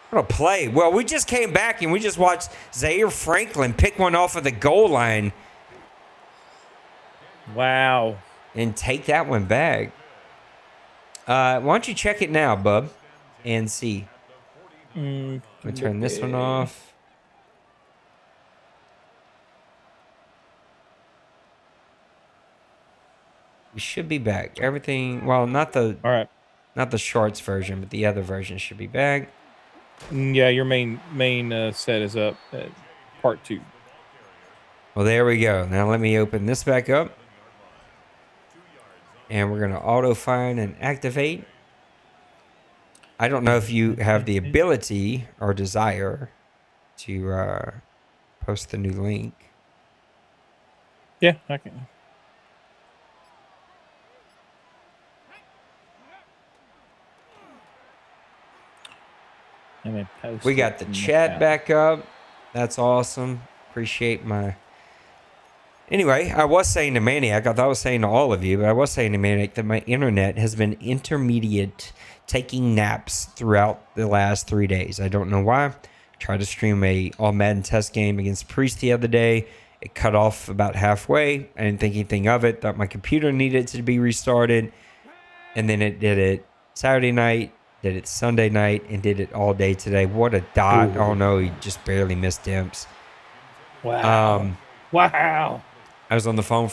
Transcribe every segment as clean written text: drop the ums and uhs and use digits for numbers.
What a play. Well, we just came back and we just watched Zaire Franklin pick one off of the goal line Wow. and take that one back. Why don't you check it now, bub, and see. Let me turn this one off. We should be back. Everything, well, not the All right. not the shorts version, but the other version should be back. Yeah, your main set is up at part 2. Well, there we go. Now let me open this back up. And we're going to auto find and activate. I don't know if you have the ability or desire to post the new link. Yeah, I can. We got the chat back up. That's awesome. Appreciate my... Anyway, I was saying to Maniac, I thought I was saying to all of you, but I was saying to Maniac that my internet has been intermediate, taking naps throughout the last 3 days. I don't know why. Tried to stream a all Madden test game against Priest the other day. It cut off about halfway. I didn't think anything of it. Thought my computer needed to be restarted. And then it did it Saturday night, did it Sunday night, and did it all day today. What a dot. Ooh. Oh, no, he just barely missed dimps. Wow. Wow. I was on the phone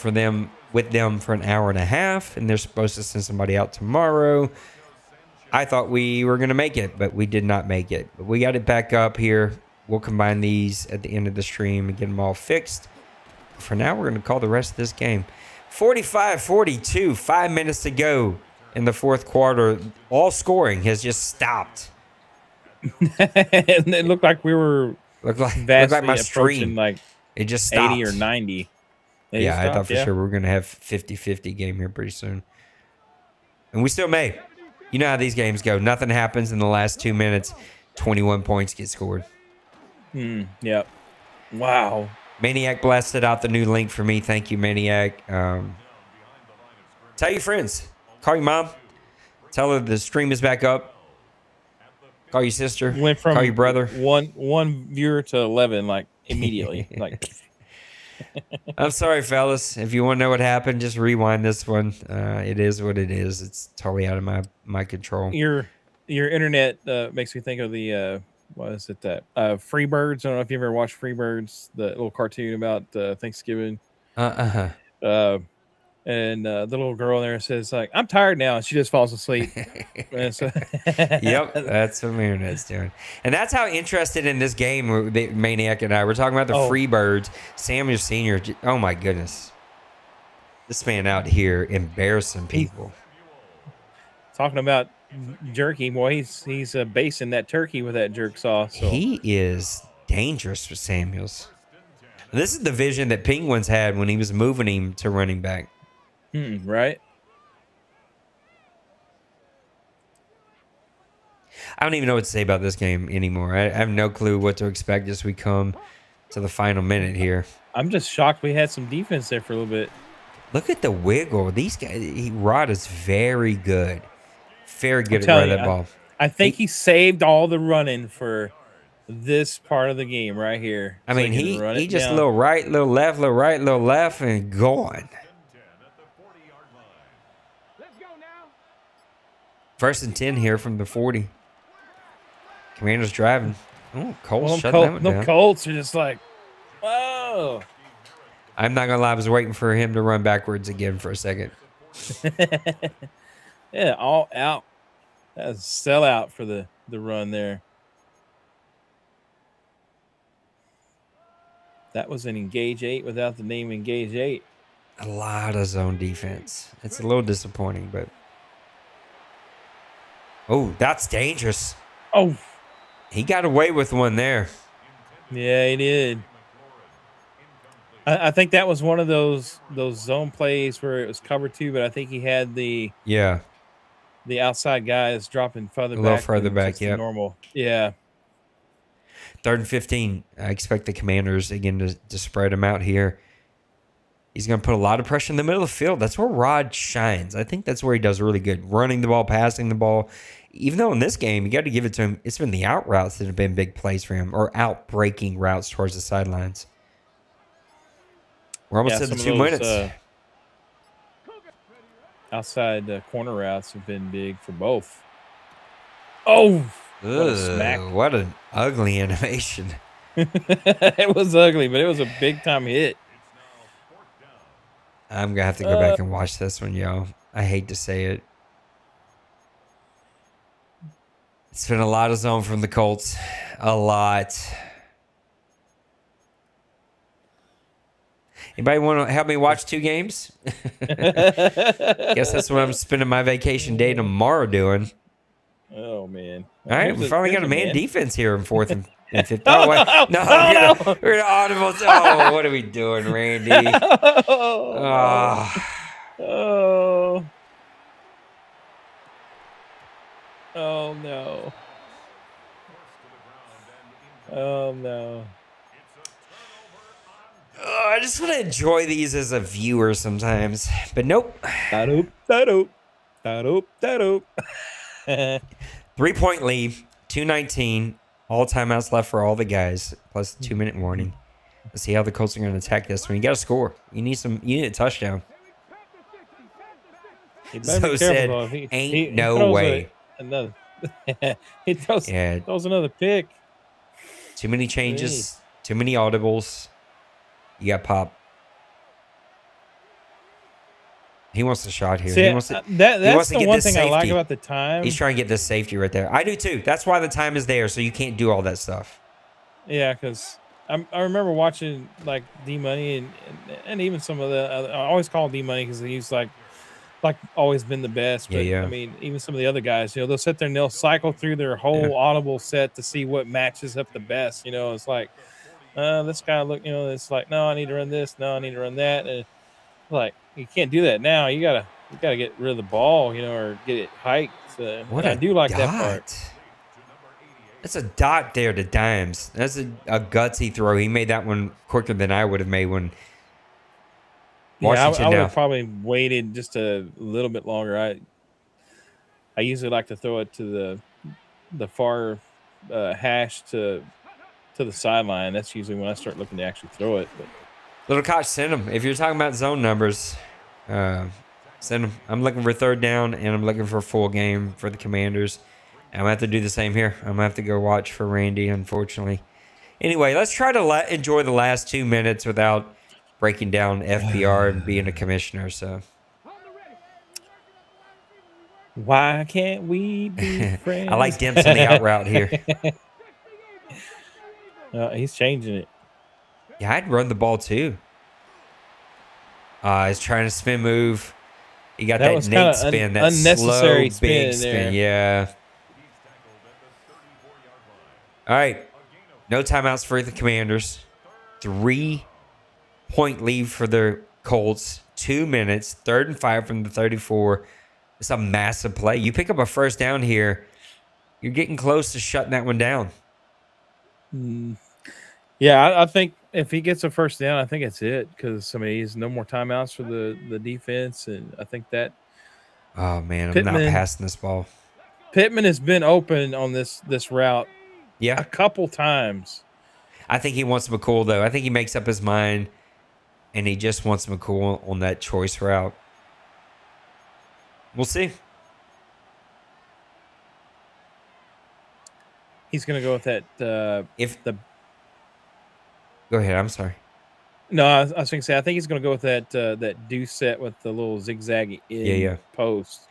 with them for an hour and a half, and they're supposed to send somebody out tomorrow. I thought we were going to make it, but we did not make it. But we got it back up here. We'll combine these at the end of the stream and get them all fixed. For now, we're going to call the rest of this game. 45-42, 5 minutes to go in the fourth quarter. All scoring has just stopped. And it looked like we were looked like my stream. Like it just stopped. 80 or 90. Yeah, I thought for sure we were going to have 50-50 game here pretty soon. And we still may. You know how these games go. Nothing happens in the last 2 minutes. 21 points get scored. Yep. Wow. Maniac blasted out the new link for me. Thank you, Maniac. Tell your friends. Call your mom. Tell her the stream is back up. Call your sister. Went from call your brother. One viewer to 11, like immediately. Like. I'm sorry, fellas. If you want to know what happened, just rewind this one. It is what it is. It's totally out of my control. Your internet makes me think of the what is it that Freebirds? I don't know if you ever watched Freebirds, the little cartoon about Thanksgiving. And the little girl there says like, "I'm tired now," and she just falls asleep. Yep, that's what my internet's doing, and that's how interested in this game. The Maniac and I were talking about the Freebirds. Samuel Senior. Oh my goodness, this man out here embarrassing people. Talking about jerky, boy, he's basting that turkey with that jerk sauce. So. He is dangerous for Samuels. This is the vision that Penguins had when he was moving him to running back. Right. I don't even know what to say about this game anymore. I have no clue what to expect as we come to the final minute here. I'm just shocked we had some defense there for a little bit. Look at the wiggle. These guys, Rod is very good. Very good at running that ball. I think he saved all the running for this part of the game right here. I mean, he just a little right, little left, little right, little left, and going. First and 10 here from the 40. Commanders driving. Oh, Colts shutting that one down. The Colts are just like, whoa. I'm not going to lie. I was waiting for him to run backwards again for a second. Yeah, all out. That was a sellout for the run there. That was an Engage 8 without the name Engage 8. A lot of zone defense. It's a little disappointing, but... Oh, that's dangerous. Oh. He got away with one there. Yeah, he did. I think that was one of those zone plays where it was cover 2, but I think he had the outside guys dropping further back. A little further back, yeah. Normal. Yeah. 3rd and 15. I expect the Commanders, again, to spread them out here. He's going to put a lot of pressure in the middle of the field. That's where Rod shines. I think that's where he does really good. Running the ball, passing the ball. Even though in this game, you got to give it to him. It's been the out routes that have been big plays for him, or out breaking routes towards the sidelines. We're almost at the 2 minutes. Outside corner routes have been big for both. Oh, what a smack. What an ugly animation. It was ugly, but it was a big-time hit. I'm going to have to go back and watch this one, y'all. I hate to say it. It's been a lot of zone from the Colts. A lot. Anybody want to help me watch 2 games? Guess that's what I'm spending my vacation day tomorrow doing. Oh, man. All right, we finally got a man defense here in 4th and 5th. Oh, wait. No, we're audible. Oh, what are we doing, Randy? Oh. Oh, no. Oh, no. Oh, I just want to enjoy these as a viewer sometimes. But nope. 3-point lead, 2:19. All timeouts left for all the guys, plus 2-minute warning. Let's see how the Colts are going to attack this one. You got to score. You need a touchdown. So said, ain't no way. He throws another pick. Too many changes, too many audibles. You got Pop. He wants the shot here. See, he wants to the one thing I like about the time. He's trying to get this safety right there. I do too. That's why the time is there, so you can't do all that stuff. Yeah, because I remember watching like D Money and even some of the. I always call D Money because he's like always been the best. But yeah. I mean, even some of the other guys, they'll sit there and they'll cycle through their whole audible set to see what matches up the best. It's like, this guy it's like, no, I need to run this. No, I need to run that. And like, you can't do that now. You gotta get rid of the ball, or get it hiked. I do like that part. That's a dot there to Dimes. That's a gutsy throw. He made that one quicker than I would have made one. Washington I would have probably waited just a little bit longer. I usually like to throw it to the far hash to the sideline. That's usually when I start looking to actually throw it. But Little Koch, send him. If you're talking about zone numbers, send him. I'm looking for 3rd down, and I'm looking for a full game for the Commanders. And I'm going to have to do the same here. I'm going to have to go watch for Randy, unfortunately. Anyway, let's try to enjoy the last 2 minutes without breaking down FPR and being a commissioner. So, why can't we be friends? I like Dempsey on the out route here. He's changing it. Yeah, I'd run the ball too. He's trying to spin move. He got that Nate spin, that unnecessary slow, big spin. Yeah. All right. No timeouts for the Commanders. 3-point lead for the Colts. 2 minutes. 3rd and 5 from the 34. It's a massive play. You pick up a 1st down here, you're getting close to shutting that one down. Yeah, I think if he gets a 1st down, I think it's it because he's no more timeouts for the defense, and I think that. Oh man, I'm not passing this ball. Pittman has been open on this route. Yeah, a couple times. I think he wants McCool though. I think he makes up his mind, and he just wants McCool on that choice route. We'll see. He's going to go with that. Go ahead. I'm sorry. No, I was going to say I think he's going to go with that deuce set with the little zigzag post.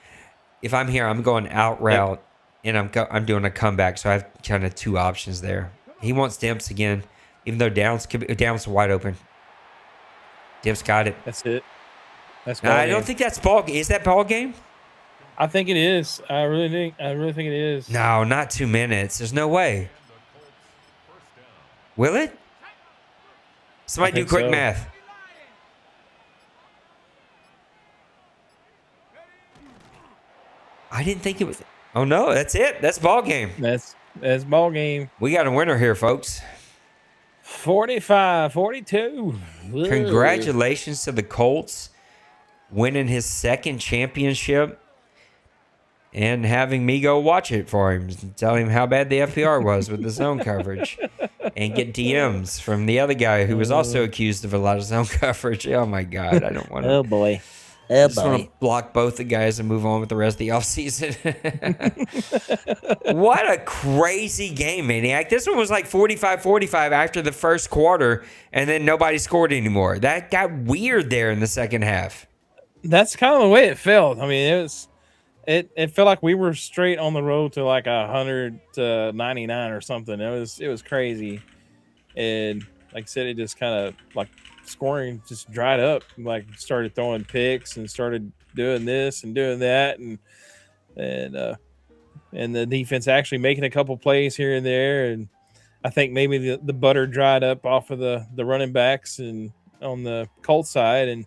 If I'm here, I'm going out route, and I'm doing a comeback, so I have kind of 2 options there. He wants Demps again, even though Downs wide open. Demps got it. That's it. I don't think that's ball. Is that ball game? I think it is. I really think it is. No, not 2 minutes. There's no way. Will it? Somebody do quick math. I didn't think it was. Oh no, that's it. That's ball game. That's ball game. We got a winner here, folks. 45-42. Whoa. Congratulations to the Colts winning his second championship and having me go watch it for him, tell him how bad the FPR was with the zone coverage, and get DMs from the other guy who was also accused of a lot of zone coverage. Oh my God, I don't want to. Oh boy. I just want to block both the guys and move on with the rest of the offseason. What a crazy game, Maniac. This one was like 45-45 after the first quarter, and then nobody scored anymore. That got weird there in the second half. That's kind of the way it felt. I mean, it felt like we were straight on the road to like 199 or something. It was crazy. And like I said, it just kind of like scoring just dried up, like started throwing picks and started doing this and doing that, and the defense actually making a couple plays here and there. And I think maybe the butter dried up off of the running backs and on the Colts side, and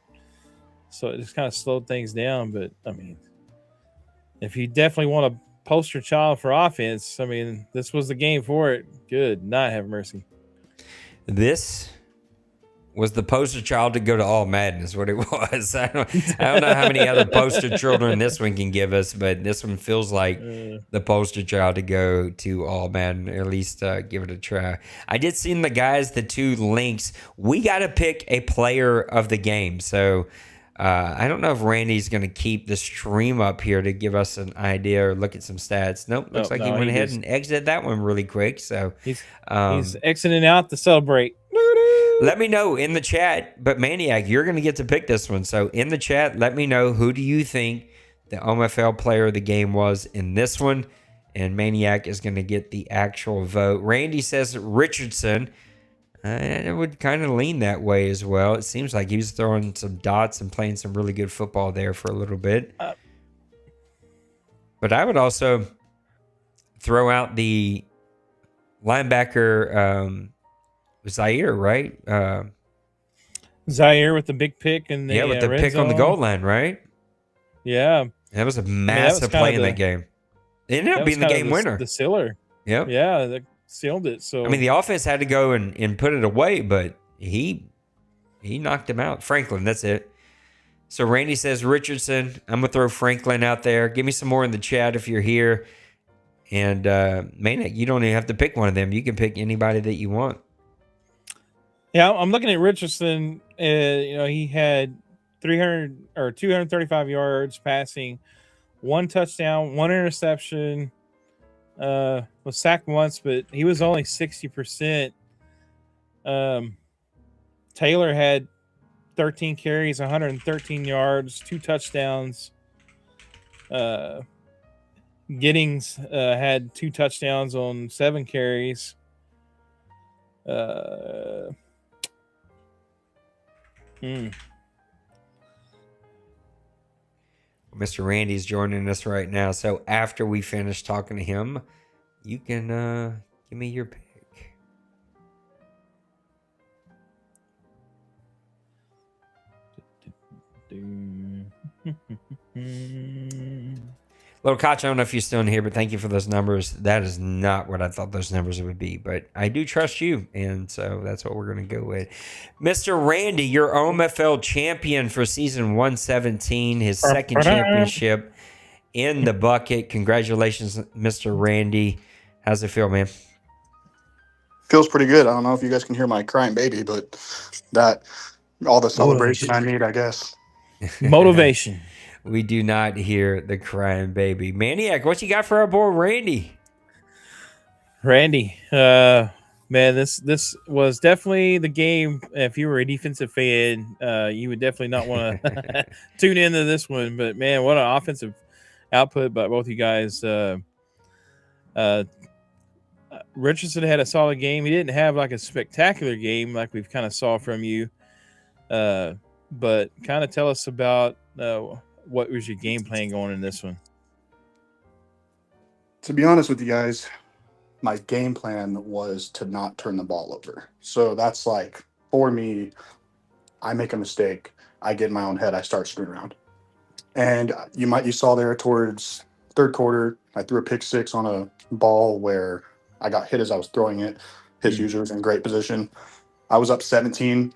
so it just kind of slowed things down. But I mean, if you definitely want a poster child for offense, I mean, this was the game for it. Good night, have mercy. This was the poster child to go to all Madden is what it was. I don't know how many other poster children this one can give us, but this one feels like the poster child to go to all Madden, or at least give it a try. I did see in the guys, the two links. We got to pick a player of the game. So I don't know if Randy's going to keep the stream up here to give us an idea or look at some stats. Nope, looks like he went ahead and exited that one really quick. So he's exiting out to celebrate. Let me know in the chat, but Maniac, you're going to get to pick this one. So in the chat, let me know, who do you think the OMFL player of the game was in this one? And Maniac is going to get the actual vote. Randy says Richardson. I would kind of lean that way as well. It seems like he was throwing some dots and playing some really good football there for a little bit. But I would also throw out the linebacker, Zaire, right? Zaire with the big pick and with the pick zone on the goal line, right? Yeah, that was a massive play in that game. It ended up being the game winner. The sealer. Yep. Yeah, they sealed it. So I mean, the offense had to go and put it away, but he knocked him out. Franklin, that's it. So Randy says Richardson. I'm gonna throw Franklin out there. Give me some more in the chat if you're here. And Maniac, you don't even have to pick one of them. You can pick anybody that you want. Yeah, I'm looking at Richardson. He had 235 yards passing, 1 touchdown, 1 interception. Was sacked once, but he was only 60%. Taylor had 13 carries, 113 yards, 2 touchdowns. Giddings had 2 touchdowns on 7 carries. Mr. Randy's joining us right now. So after we finish talking to him, you can give me your pick. Little Koch, I don't know if you're still in here, but thank you for those numbers. That is not what I thought those numbers would be, but I do trust you, and so that's what we're going to go with. Mr. Randy, your OMFL champion for season 117, his second championship in the bucket. Congratulations, Mr. Randy. How's it feel, man? Feels pretty good. I don't know if you guys can hear my crying baby, but that all the celebration I need, I guess. Motivation. We do not hear the crying baby. Maniac, what you got for our boy Randy? Randy, man, this was definitely the game. If you were a defensive fan, you would definitely not want to tune into this one. But man, what an offensive output by both you guys. Richardson had a solid game. He didn't have like a spectacular game like we've kind of saw from you. But kind of tell us about what was your game plan going in this one? To be honest with you guys, my game plan was to not turn the ball over. So that's like, for me, I make a mistake, I get in my own head, I start screwing around. And you saw there towards third quarter, I threw a pick 6 on a ball where I got hit as I was throwing it. His user was in great position. I was up 17.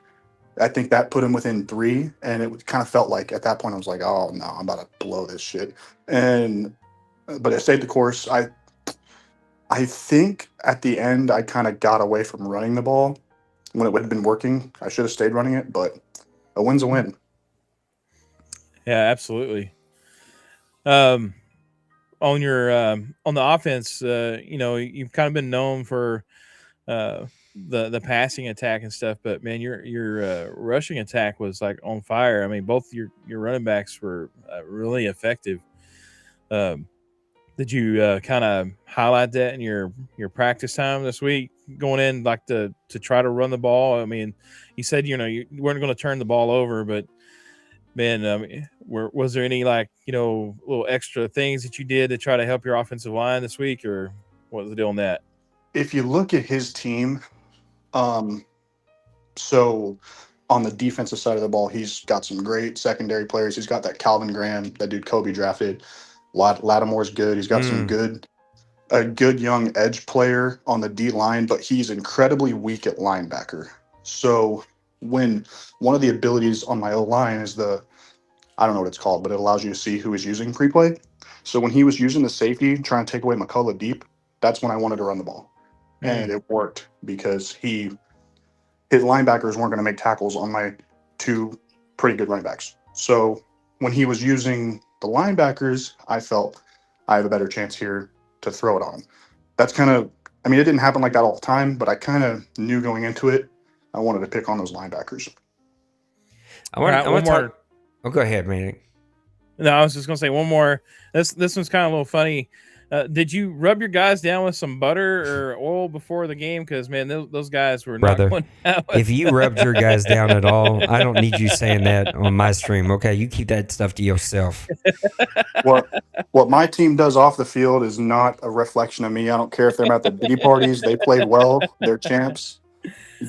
I think that put him within 3, and it kind of felt like at that point I was like, oh no, I'm about to blow this shit. But it stayed the course. I think at the end I kind of got away from running the ball when it would have been working. I should have stayed running it, but a win's a win. Yeah, absolutely. On your on the offense, you've kind of been known for the passing attack and stuff, but man, your rushing attack was like on fire. I mean, both your running backs were really effective. Did you kind of highlight that in your practice time this week, going in like to try to run the ball? I mean, you said you weren't going to turn the ball over, but man, was there any little extra things that you did to try to help your offensive line this week, or what was the deal on that? If you look at his team, so on the defensive side of the ball, he's got some great secondary players. He's got that Calvin Graham, that dude Kobe drafted. Lattimore's good. He's got a good young edge player on the D line, but he's incredibly weak at linebacker. So when one of the abilities on my O line is I don't know what it's called, but it allows you to see who is using pre-play. So when he was using the safety, trying to take away McCullough deep, that's when I wanted to run the ball. And it worked because his linebackers weren't going to make tackles on my 2 pretty good running backs. So when he was using the linebackers, I felt I have a better chance here to throw it on him. That's kind of, I mean, it didn't happen like that all the time, but I kind of knew going into it, I wanted to pick on those linebackers. I want to talk. Oh, go ahead, man. No, I was just going to say one more. This one's kind of a little funny. Did you rub your guys down with some butter or oil before the game? Because, man, those guys were not going out. If you rubbed your guys down at all, I don't need you saying that on my stream, okay? You keep that stuff to yourself. What my team does off the field is not a reflection of me. I don't care if they're at the B parties. They played well. They're champs.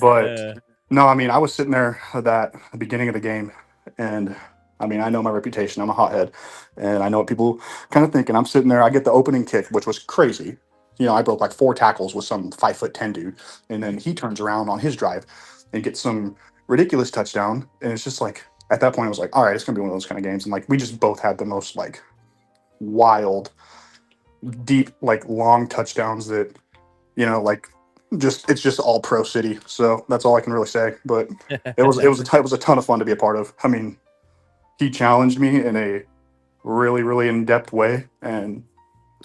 But, no, I mean, I was sitting there at the beginning of the game, and I mean, I know my reputation. I'm a hothead, and I know what people kind of think. And I'm sitting there. I get the opening kick, which was crazy. I broke like 4 tackles with some 5'10" dude, and then he turns around on his drive and gets some ridiculous touchdown. And it's just like at that point, I was like, all right, it's gonna be one of those kind of games. And like we just both had the most like wild, deep, like long touchdowns that it's just all pro city. So that's all I can really say. But it was a ton of fun to be a part of. I mean, he challenged me in a really, really in-depth way. And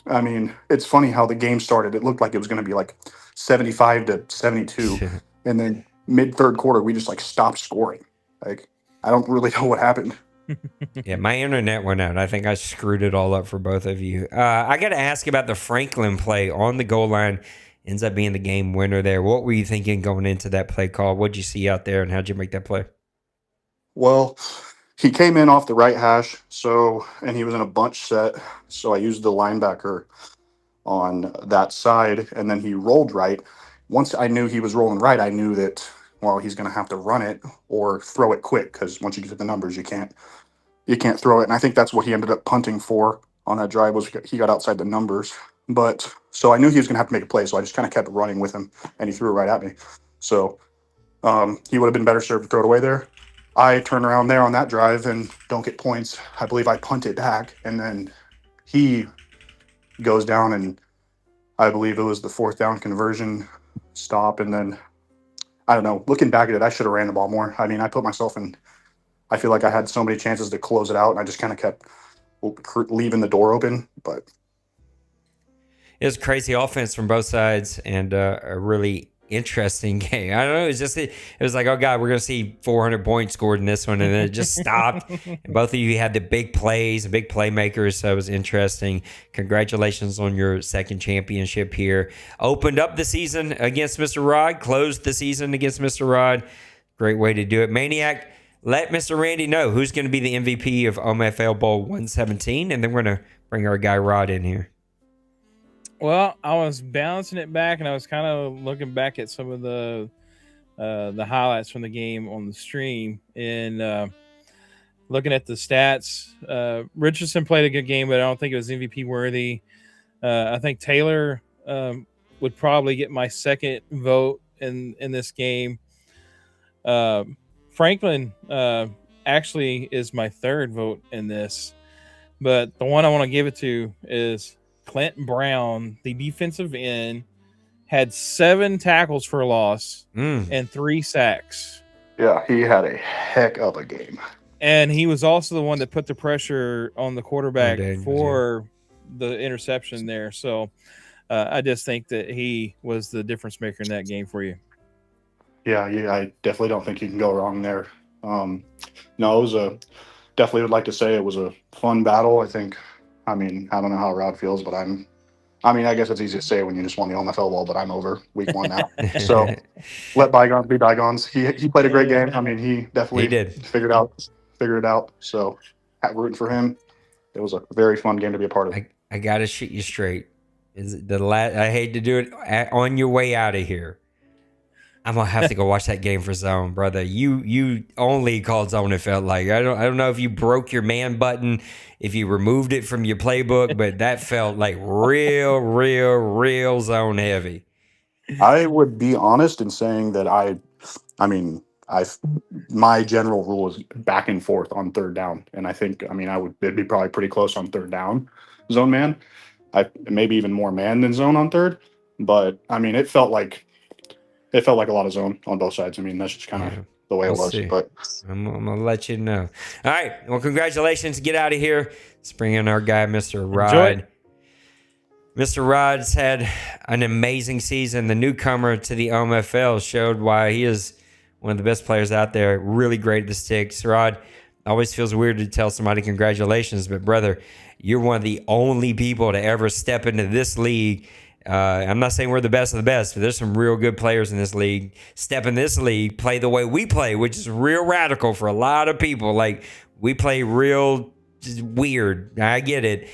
I mean, it's funny how the game started. It looked like it was going to be like 75-72. And then mid-third quarter, we just like stopped scoring. Like, I don't really know what happened. Yeah, my internet went out. I think I screwed it all up for both of you. I got to ask about the Franklin play on the goal line. Ends up being the game winner there. What were you thinking going into that play call? What did you see out there, and how'd you make that play? Well, he came in off the right hash, and he was in a bunch set, so I used the linebacker on that side, and then he rolled right. Once I knew he was rolling right, I knew that, well, he's going to have to run it or throw it quick, because once you get to the numbers, you can't throw it. And I think that's what he ended up punting for on that drive, was he got outside the numbers. But so I knew he was going to have to make a play, so I just kind of kept running with him, and he threw it right at me. So he would have been better served to throw it away there. I turn around there on that drive and don't get points. I believe I punt it back, and then he goes down, and I believe it was the 4th down conversion stop. And then, I don't know, looking back at it, I should have ran the ball more. I mean, I put myself in, I feel like I had so many chances to close it out, and I just kind of kept leaving the door open. But it was crazy offense from both sides, and a really interesting game. I don't know. It was like, oh God, we're going to see 400 points scored in this one. And then it just stopped. And both of you had the big plays, big playmakers. So it was interesting. Congratulations on your 2nd championship here. Opened up the season against Mr. Rod, closed the season against Mr. Rod. Great way to do it. Maniac, let Mr. Randy know who's going to be the MVP of OMFL Bowl 117. And then we're going to bring our guy Rod in here. Well, I was balancing it back, and I was kind of looking back at some of the highlights from the game on the stream, and looking at the stats. Richardson played a good game, but I don't think it was MVP worthy. I think Taylor would probably get my second vote in this game. Franklin actually is my third vote in this, but the one I want to give it to is Clint Brown, the defensive end, had 7 tackles for loss and 3 sacks. Yeah, he had a heck of a game. And he was also the one that put the pressure on the quarterback for yeah. the interception there. So I just think that he was the difference maker in that game for you. Yeah, I definitely don't think you can go wrong there. No, it was definitely would like to say it was a fun battle. I think, I mean, I don't know how Rod feels, but I guess it's easy to say when you just won the OMFL Bowl, but I'm over week 1 now. So let bygones be bygones. He played a great game. I mean, he definitely did. figured it out. So rooting for him. It was a very fun game to be a part of. I gotta shoot you straight. I hate to do it on your way out of here. I'm gonna have to go watch that game for Zone, brother. You only called Zone. It felt like I don't know if you broke your man button, if you removed it from your playbook, but that felt like real Zone heavy. I would be honest in saying that my general rule is back and forth on third down, and I think it'd be probably pretty close on third down, zone man. I maybe even more man than zone on third, but I mean it felt like a lot of zone on both sides. I mean that's just kind of the way it was. See. But I'm gonna let you know. All right, well, congratulations. Get out of here. Let's bring in our guy, Mr. Rod. Mr. Rod's had an amazing season. The newcomer to the OMFL showed why he is one of the best players out there. Really great at the sticks. Rod, always feels weird to tell somebody congratulations, but brother, you're one of the only people to ever step into this league. I'm not saying we're the best of the best, but there's some real good players in this league. Step in this league, play the way we play, which is real radical for a lot of people. Like, we play real weird. I get it.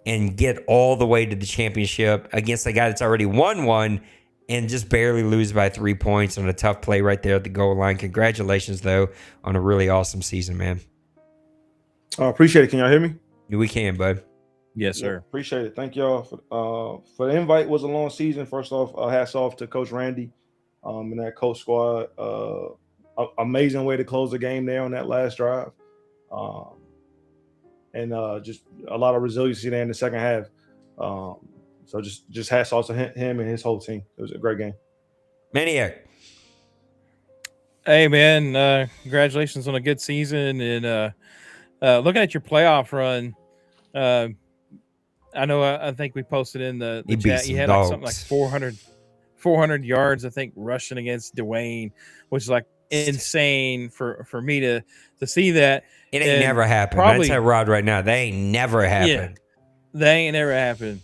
And get all the way to the championship against a guy that's already won one and just barely lose by 3 points on a tough play right there at the goal line. Congratulations, though, on a really awesome season, man. Appreciate it. Can y'all hear me? We can, bud. Yes, sir. Yeah, appreciate it. Thank y'all for the invite. It was a long season. First off, hats off to Coach Randy and that coach squad. Amazing way to close the game there on that last drive. And just a lot of resiliency there in the second half. So just hats off to him and his whole team. It was a great game. Maniac. Hey, man, congratulations on a good season. And looking at your playoff run, I think we posted in the chat, you had like something like 400 yards, I think, rushing against Dwayne, which is like insane for me to see that. It ain't never happened. I tell Rod right now, they ain't never happened. Yeah, they ain't never happened.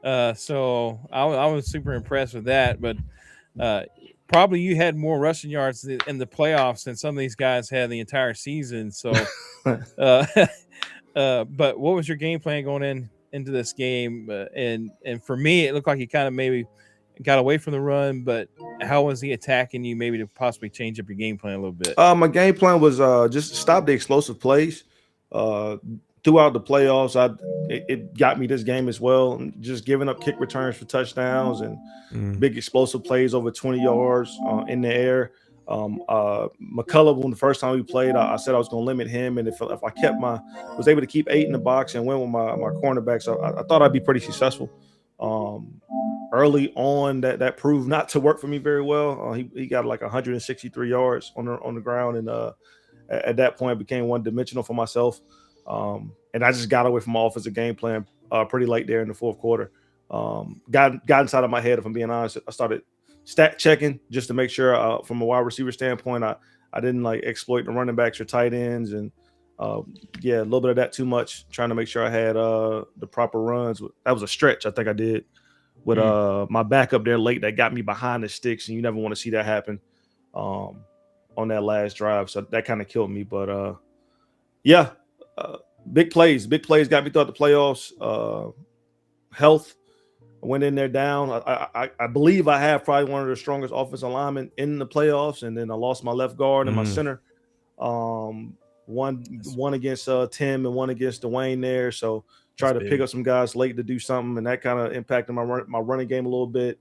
So I was super impressed with that. But probably you had more rushing yards in the playoffs than some of these guys had the entire season. So, but what was your game plan going into this game? And for me, it looked like you kind of maybe got away from the run, but how was he attacking you maybe to possibly change up your game plan a little bit? My game plan was just stop the explosive plays. Throughout the playoffs, it got me this game as well. Just giving up kick returns for touchdowns and big explosive plays over 20 yards in the air. McCullough, when the first time we played, I said I was going to limit him, and if I was able to keep 8 in the box and win with my cornerbacks, I thought I'd be pretty successful. Early on, that proved not to work for me very well. He got like 163 yards on the ground, and at that point, it became one-dimensional for myself. And I just got away from my offensive game plan pretty late there in the fourth quarter. Got inside of my head, if I'm being honest. I started stat checking just to make sure from a wide receiver standpoint, I didn't like exploit the running backs or tight ends, and a little bit of that too much, trying to make sure I had the proper runs. That was a stretch I think I did with my backup there late that got me behind the sticks, and you never want to see that happen on that last drive. So that kind of killed me. But big plays got me throughout the playoffs. Health, I went in there down. I believe I have probably one of the strongest offensive linemen in the playoffs, and then I lost my left guard and my center. One against Tim and one against Dwayne there. So try to pick up some guys late to do something, and that kind of impacted my running game a little bit.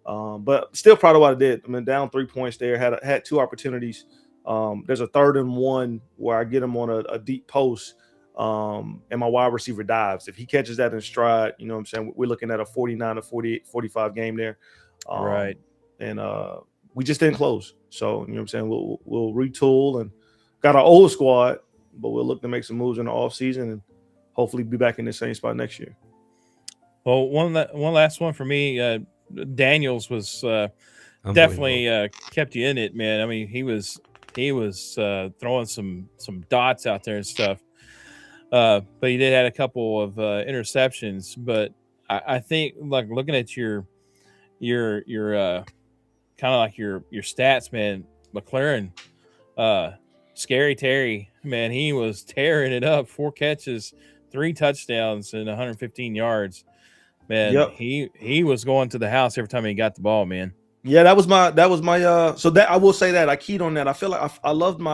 But still proud of what I did. I mean, down 3 points there, had 2 opportunities. There's a 3rd and 1 where I get him on a deep post, and my wide receiver dives. If he catches that in stride, you know what I'm saying, we're looking at a 49 to 48, 45 game there. Right. And we just didn't close. So, you know what I'm saying, we'll retool and got our old squad, but we'll look to make some moves in the offseason and hopefully be back in the same spot next year. Well, one last one for me. Daniels was definitely kept you in it, man. I mean, he was throwing some dots out there and stuff. But he did had a couple of interceptions. But I think, like, looking at your kind of like your stats, man, McLaren, Scary Terry, man, he was tearing it up. 4 catches, 3 touchdowns, and 115 yards. Man, Yep. he was going to the house every time he got the ball, man. Yeah, that was my so that I will say that I keyed on that. I feel like I loved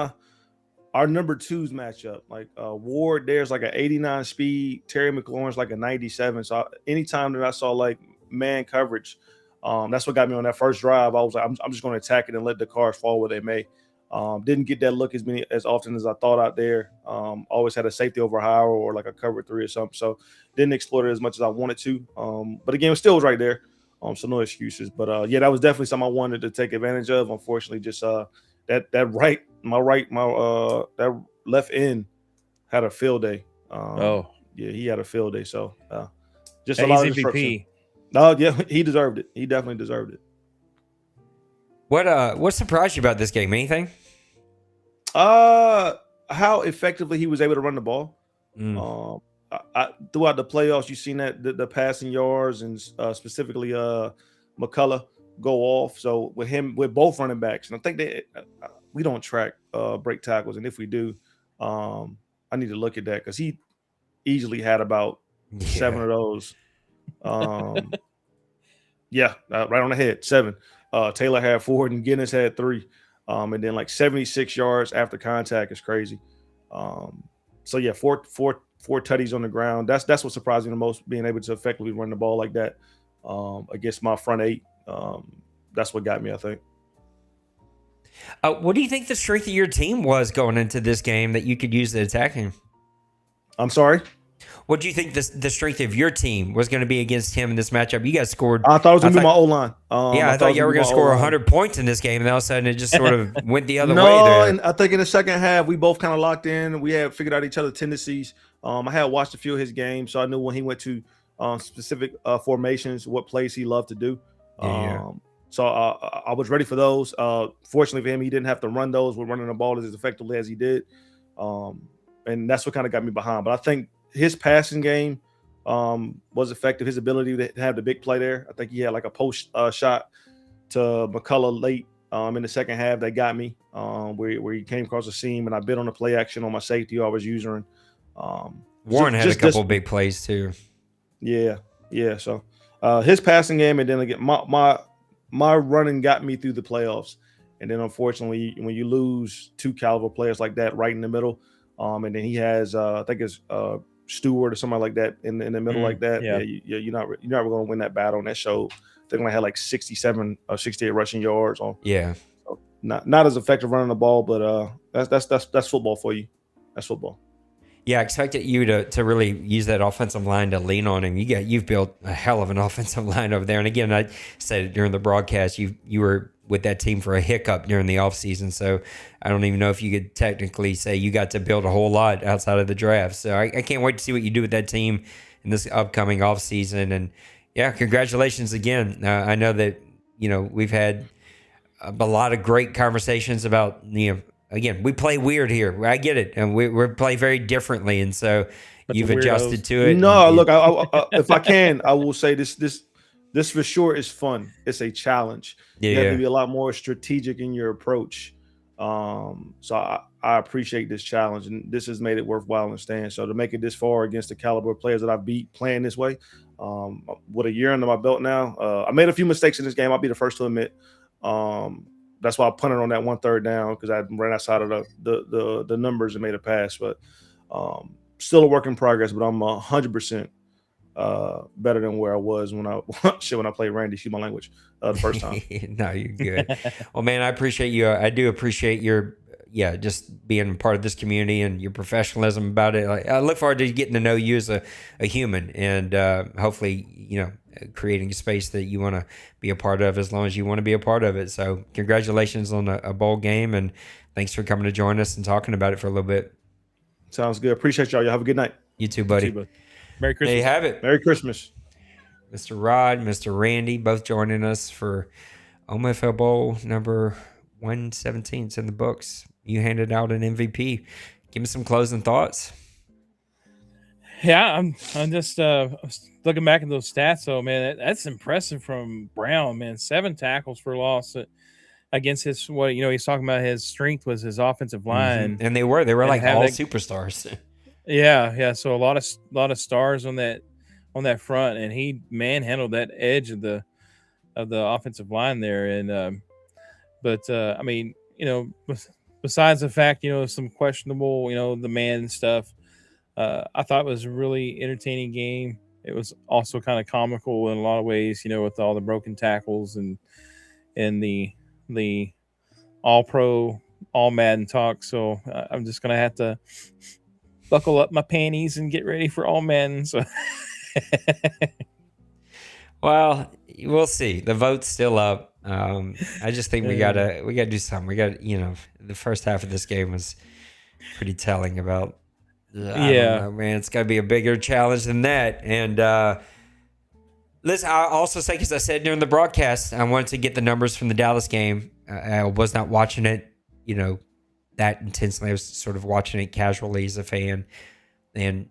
our number 2s matchup. Like Ward, there's like an 89 speed, Terry McLaurin's like a 97. So anytime that I saw like man coverage, that's what got me on that first drive. I was like, I'm just going to attack it and let the cars fall where they may. Didn't get that look as often as I thought out there. Always had a safety over Howard or like a cover 3 or something. So didn't exploit it as much as I wanted to. But again, it still was right there. So no excuses. But yeah, that was definitely something I wanted to take advantage of. Unfortunately, just that left end had a field day. Yeah, he had a field day. So just a lot of disruption. Oh yeah, he deserved it. He definitely deserved it. What surprised you about this game? Anything? How effectively he was able to run the ball. Throughout the playoffs, you've seen that the passing yards and specifically McCullough go off. So with both running backs, and I think we don't track break tackles, and if we do, I need to look at that because he easily had about 7 of those. Yeah, right on the head, 7. Taylor had 4 and Guinness had 3. And then like 76 yards after contact is crazy. So yeah, four tutties on the ground. That's what surprised me the most, being able to effectively run the ball like that against my front 8. That's what got me, I think. What do you think the strength of your team was going into this game that you could use to attack him? I'm sorry? What do you think the strength of your team was going to be against him in this matchup? You guys scored. I thought it was going to be my O-line. I thought you were going to score 100 points in this game, and all of a sudden it just sort of went the other way No, there. and I think in the second half, we both kind of locked in. We had figured out each other's tendencies. I had watched a few of his games, so I knew when he went to specific formations, what plays he loved to do. So I was ready for those. Fortunately for him, he didn't have to run those. We're running the ball as effectively as he did. And that's what kind of got me behind. But I think his passing game was effective. His ability to have the big play there. I think he had like a post shot to McCullough late in the second half that got me, where he came across the seam, and I bid on the play action on my safety I was using. Warren had a couple big plays too. Yeah. So his passing game, and then again my running got me through the playoffs. And then unfortunately, when you lose 2 caliber players like that right in the middle, and then he has I think it's Stewart or somebody like that in the middle like that. You're not going to win that battle. And that showed. I think I had like 67 or 68 rushing yards on. Yeah. So not as effective running the ball, but that's football for you. That's football. Yeah, I expected you to really use that offensive line to lean on him. You've built a hell of an offensive line over there. And again, I said it during the broadcast, you were with that team for a hiccup during the offseason. So I don't even know if you could technically say you got to build a whole lot outside of the draft. So I can't wait to see what you do with that team in this upcoming offseason. And yeah, congratulations again. I know that, we've had a lot of great conversations about, again, we play weird here. I get it. And we play very differently. And so you've adjusted to it. No, look, I if I can, I will say this for sure is fun. It's a challenge. You have to be a lot more strategic in your approach. So I appreciate this challenge, and this has made it worthwhile and stand. So to make it this far against the caliber of players that I beat playing this way, with a year under my belt now, I made a few mistakes in this game. I'll be the first to admit. That's why I punted on that 1/3 down, because I ran outside of the numbers and made a pass. But still a work in progress. But I'm 100% better than where I was when I when I played Randy. Excuse my language. The first time. No, you're good. Well, man, I appreciate you. I do appreciate your, just being part of this community and your professionalism about it. Like, I look forward to getting to know you as a human, and hopefully, creating a space that you want to be a part of as long as you want to be a part of it. So, congratulations on a bowl game, and thanks for coming to join us and talking about it for a little bit. Sounds good. Appreciate y'all. Y'all have a good night. You too, buddy. You too, bud. Merry Christmas. There you have it. Merry Christmas. Mr. Rod, Mr. Randy, both joining us for OMFL Bowl number 117. It's in the books. You handed out an MVP. Give me some closing thoughts. Yeah, I'm just looking back at those stats. So, man, that's impressive from Brown. Man, 7 tackles for loss against his he's talking about. His strength was his offensive line, and they were like all superstars. Yeah. So a lot of stars on that front, and he manhandled that edge of the offensive line there. And I mean, besides the fact some questionable the man stuff, I thought it was a really entertaining game. It was also kind of comical in a lot of ways, with all the broken tackles and the all pro, all Madden talk. So I'm just gonna have to buckle up my panties and get ready for all Madden. So. Well, we'll see. The vote's still up. I just think we gotta do something. We got the first half of this game was pretty telling about. I don't know, man. It's got to be a bigger challenge than that. And listen, I'll also say, because I said during the broadcast, I wanted to get the numbers from the Dallas game. I was not watching it, that intensely. I was sort of watching it casually as a fan. And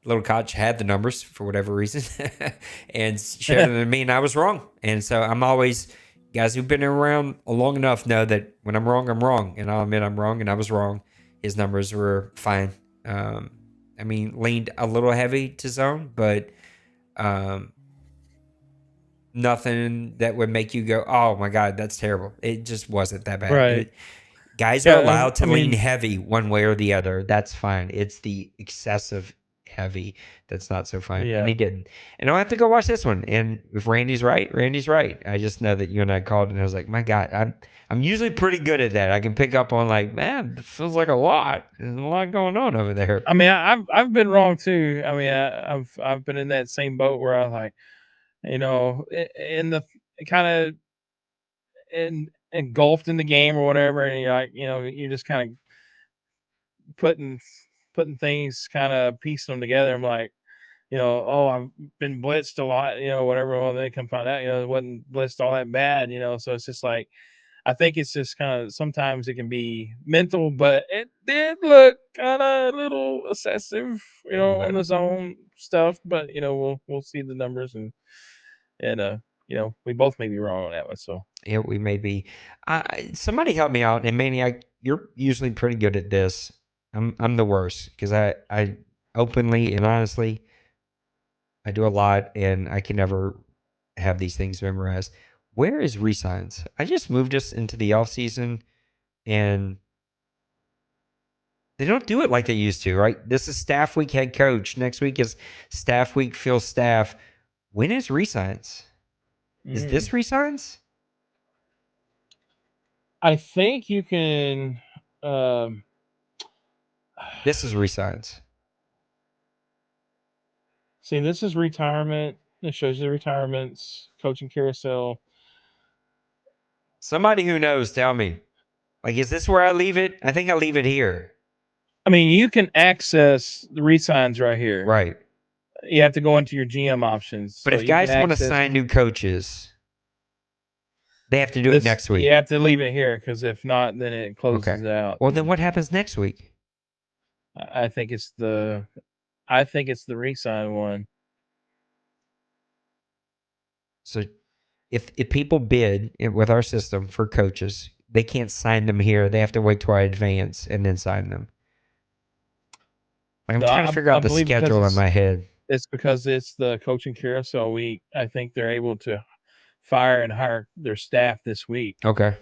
Little Koch had the numbers for whatever reason and shared them with me, and I was wrong. And so I'm always, guys who've been around long enough know that when I'm wrong, I'm wrong. And I'll admit I'm wrong, and I was wrong. His numbers were fine. I mean, leaned a little heavy to zone, but nothing that would make you go, oh my God, that's terrible. It just wasn't that bad. Right. Guys are allowed to lean heavy one way or the other. That's fine. It's the excessive heavy that's not so fine. Yeah. And he didn't. And I'll have to go watch this one. And if Randy's right, Randy's right. I just know that you and I called, and I was like, my God, I'm usually pretty good at that. I can pick up on, like, man, it feels like a lot. There's a lot going on over there. I mean, I've been wrong too. I mean, I've been in that same boat where I was like, in the kind of engulfed in the game or whatever, and you're like, you're just kind of putting things, kind of piecing them together. I'm like, oh, I've been blitzed a lot, whatever. Well, they come find out, it wasn't blitzed all that bad, so it's just like, I think it's just kind of, sometimes it can be mental, but it did look kind of a little excessive, on the zone stuff. But we'll see the numbers, and we both may be wrong on that one. So Yeah, we may be. Somebody help me out. And Maniac, you're usually pretty good at this. I'm the worst, because I openly and honestly, I do a lot, and I can never have these things memorized. Where is resigns? I just moved us into the off season, and they don't do it like they used to, right? This is staff week, head coach. Next week is staff week, fill staff. When is resigns? Is this resigns? I think you can. This is resigns. See, this is retirement. It shows you the retirements, coaching carousel. Somebody who knows, tell me. Like, is this where I leave it? I think I leave it here. I mean, you can access the resigns right here. Right. You have to go into your GM options. But if guys want to sign new coaches, they have to do it next week. You have to leave it here, because if not, then it closes out. Well, then what happens next week? I think it's the resign one. So if people bid with our system for coaches, they can't sign them here. They have to wait till I advance and then sign them. I'm trying to figure out the schedule in my head. It's because it's the coaching carousel week. I think they're able to fire and hire their staff this week. Okay.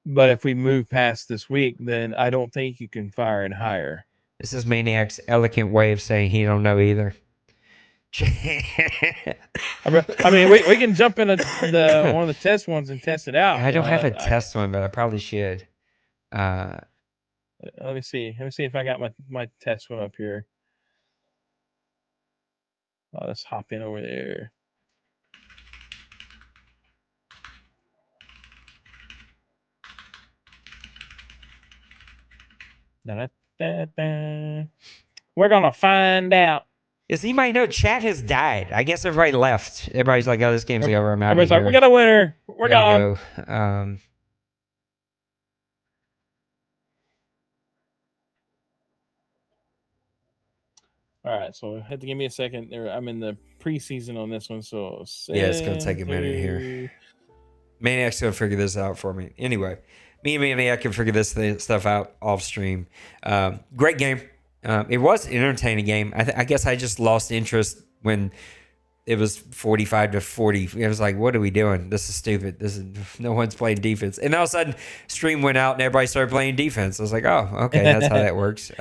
But if we move past this week, then I don't think you can fire and hire. This is Maniac's elegant way of saying he don't know either. I mean, we can jump into one of the test ones and test it out. I don't have a test one, but I probably should. Let me see. Let me see if I got my test one up here. Let's hop in over there. Da-da-da-da. We're gonna find out. Is anybody know chat has died? I guess everybody left. Everybody's like, "Oh, this game's over. I'm out of Everybody's here." like, "We got a winner. We're gone." Go. All right, so have to give me a second. I'm in the preseason on this one, so Yeah, it's gonna take a minute here. Maniac's gonna figure this out for me. Anyway, me and Maniac can figure this stuff out off stream. Great game. It was an entertaining game. I guess I just lost interest when it was 45-40. I was like, "What are we doing? This is stupid. No one's playing defense." And all of a sudden, stream went out and everybody started playing defense. I was like, "Oh, okay, that's how that works."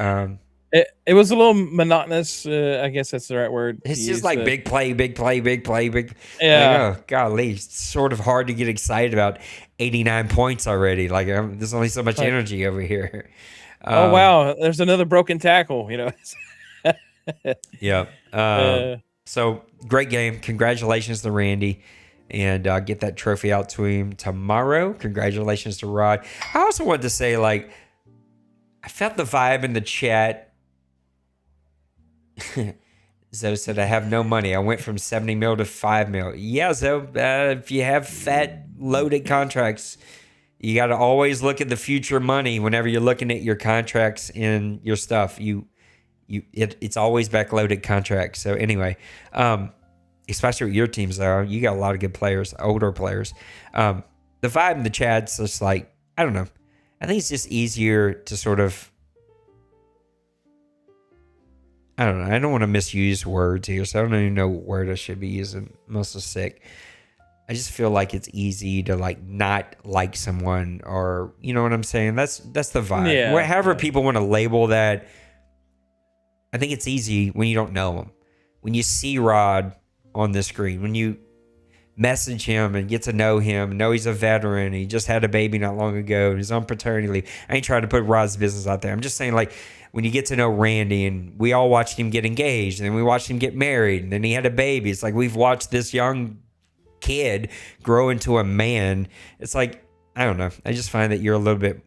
It was a little monotonous. I guess that's the right word. It's just like big play. Yeah. Like, oh, golly. It's sort of hard to get excited about 89 points already. Like, there's only so much energy over here. Oh, wow. There's another broken tackle, Yeah. So, great game. Congratulations to Randy. And get that trophy out to him tomorrow. Congratulations to Rod. I also wanted to say, like, I felt the vibe in the chat. Zoe said, "I have no money. I went from 70 mil to 5 mil. Yeah, Zoe, if you have fat, loaded contracts, you got to always look at the future money whenever you're looking at your contracts and your stuff. It's always backloaded contracts. So anyway, especially with your teams, though, you got a lot of good players, older players. The vibe in the chat's just like, I don't know. I think it's just easier to sort of, I don't know. I don't want to misuse words here, so I don't even know what word I should be using. I'm also sick. I just feel like it's easy to like not like someone, or you know what I'm saying. That's the vibe. Yeah, However people want to label that. I think it's easy when you don't know him. When you see Rod on the screen, when you message him and get to know him, know he's a veteran. He just had a baby not long ago. He's on paternity leave. I ain't trying to put Rod's business out there. I'm just saying, like, when you get to know Randy, and we all watched him get engaged, and then we watched him get married, and then he had a baby. It's like we've watched this young kid grow into a man. It's like, I don't know. I just find that you're a little bit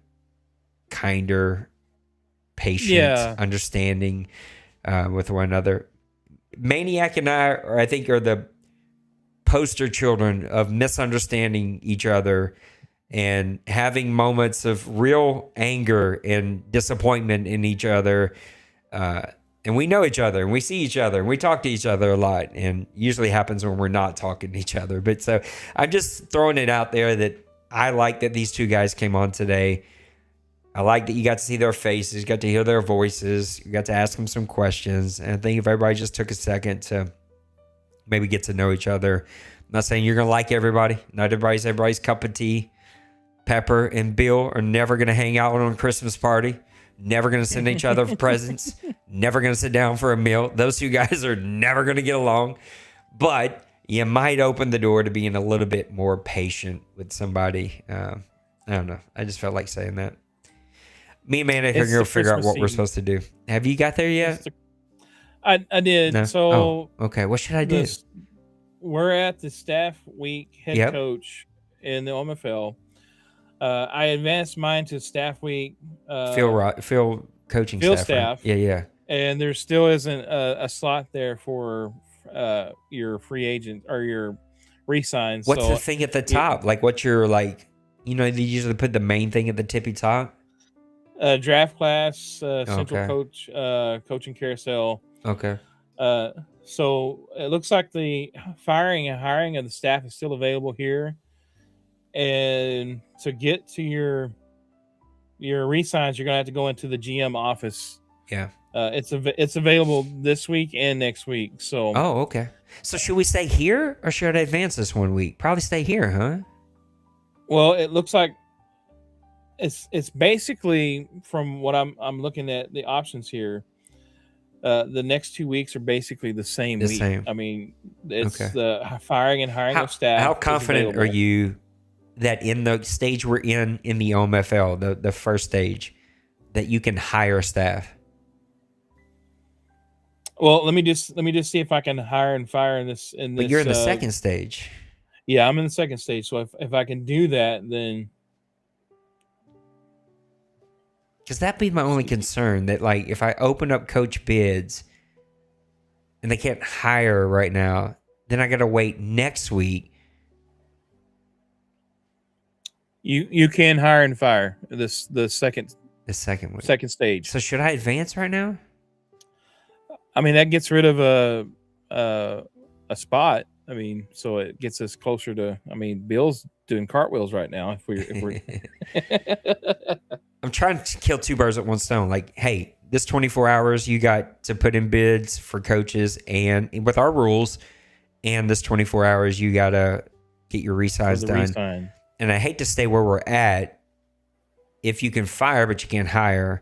kinder, patient, understanding with one another. Maniac and I think, are the poster children of misunderstanding each other and having moments of real anger and disappointment in each other. And we know each other, and we see each other, and we talk to each other a lot, and usually happens when we're not talking to each other. But so I'm just throwing it out there that I like that these two guys came on today. I like that you got to see their faces, you got to hear their voices, you got to ask them some questions. And I think if everybody just took a second to maybe get to know each other. I'm not saying you're going to like everybody. Not everybody's cup of tea. Pepper and Bill are never going to hang out on a Christmas party. Never going to send each other presents. Never going to sit down for a meal. Those two guys are never going to get along. But you might open the door to being a little bit more patient with somebody. I don't know. I just felt like saying that. Me and Manny are going to figure out what we're supposed to do. Have you got there yet? I did. No? So okay. What should I do? We're at the staff week head coach in the OMFL. I advanced mine to staff week. Phil coaching staff. Right? Yeah. And there still isn't a slot there for your free agent or your re-signs. What's the thing at the top? Like, what's your, like, you know, they usually put the main thing at the tippy top? Draft class, central coach, coaching carousel. Okay. So it looks like the hiring of the staff is still available here. And to get to your re-signs, you're gonna have to go into the GM office. Yeah. It's available this week and next week. So. Oh, okay. So should we stay here, or should I advance this 1 week? Probably stay here, huh? Well, it looks like it's basically, from what I'm looking at the options here. The next 2 weeks are basically the same week. Same. I mean, it's Okay. the firing and hiring of staff. How confident are you that in the stage we're in the OMFL, the first stage, that you can hire staff? Well, let me just see if I can hire and fire in this. But you're in the second stage. Yeah, I'm in the second stage. So if I can do that, then because that'd be my only concern. That like if I open up coach bids and they can't hire right now, then I got to wait next week. You can hire and fire the second week. Second stage. So should I advance right now? I mean, that gets rid of a spot. I mean, so it gets us closer to. I mean, Bill's doing cartwheels right now. If we're I'm trying to kill two birds with one stone. Like, hey, this 24 hours you got to put in bids for coaches, and with our rules, and this 24 hours you got to get your resigns done. Resign. And I hate to stay where we're at. If you can fire, but you can't hire.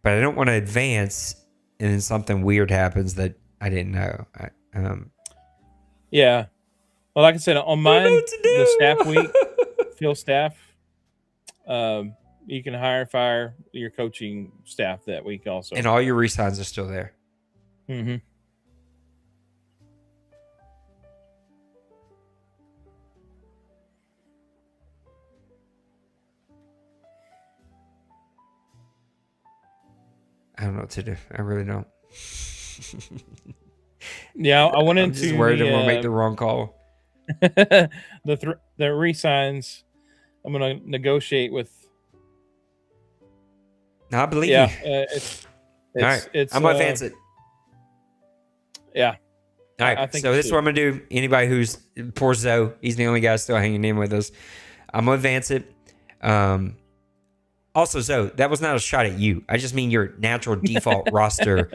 But I don't want to advance, and then something weird happens that I didn't know. Yeah. Well, like I said, on mine, the staff week, field staff, you can hire and fire your coaching staff that week also. And all your resigns are still there. Mm-hmm. I don't know what to do. I really don't. Yeah, I went I'm into just worried I'm going to make the wrong call. the re-signs. I'm going to negotiate with. No, I believe you. All right, I'm going to advance it. Yeah. All right, I think so this is what I'm going to do. Anybody who's poor Zoe, he's the only guy still hanging in with us. I'm going to advance it. Also, Zoe, that was not a shot at you. I just mean your natural default roster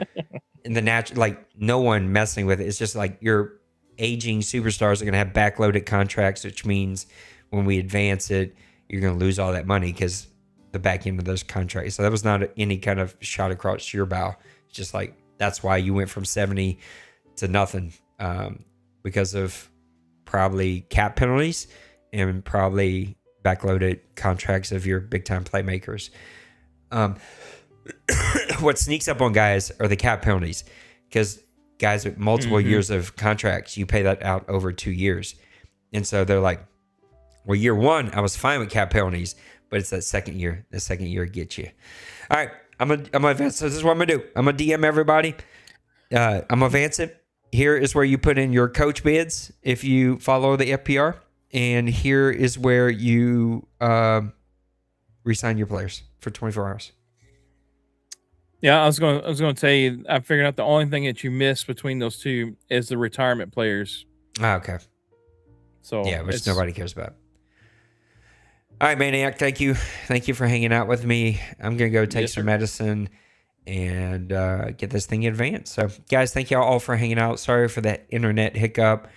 and the natural, like no one messing with it. It's just like your aging superstars are going to have backloaded contracts, which means when we advance it, you're going to lose all that money because the back end of those contracts. So that was not any kind of shot across your bow. It's just like that's why you went from 70 to nothing because of probably cap penalties and probably backloaded contracts of your big time playmakers. What sneaks up on guys are the cap penalties because guys with multiple years of contracts, you pay that out over 2 years. And so they're like, well, year one, I was fine with cap penalties, but it's that second year. The second year gets you. All right, I'm gonna advance. So this is what I'm gonna do. I'm gonna DM everybody. I'm gonna advance it. Here is where you put in your coach bids if you follow the FPR. And here is where you re-sign your players for 24 hours. Yeah, I was going to tell you, I figured out the only thing that you miss between those two is the retirement players. Ah, okay. So yeah, which nobody cares about. All right, Maniac, thank you. Thank you for hanging out with me. I'm going to go take some medicine and get this thing advanced. So, guys, thank you all for hanging out. Sorry for that internet hiccup.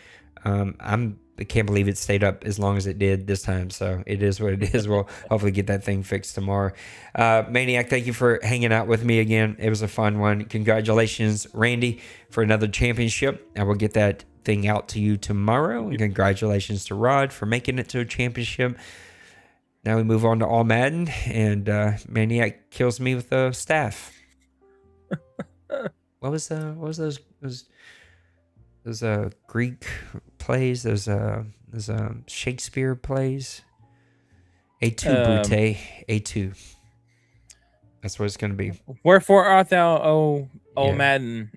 I can't believe it stayed up as long as it did this time. So it is what it is. We'll hopefully get that thing fixed tomorrow. Maniac, thank you for hanging out with me again. It was a fun one. Congratulations, Randy, for another championship. I will get that thing out to you tomorrow. And congratulations to Rod for making it to a championship. Now we move on to All Madden, and Maniac kills me with the staff. What was those Greek plays, those Shakespeare plays? A2 Brute, A2. That's what it's going to be. Wherefore art thou, O Madden?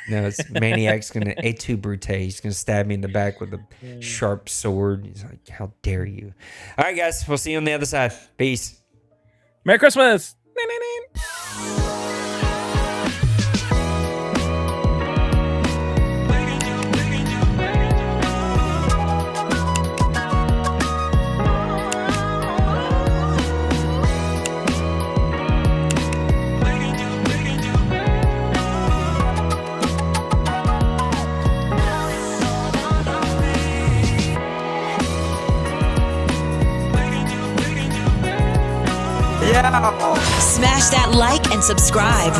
No, it's Maniac's going to A2 Brute. He's going to stab me in the back with a sharp sword. He's like, how dare you? All right, guys. We'll see you on the other side. Peace. Merry Christmas. Smash that like and subscribe.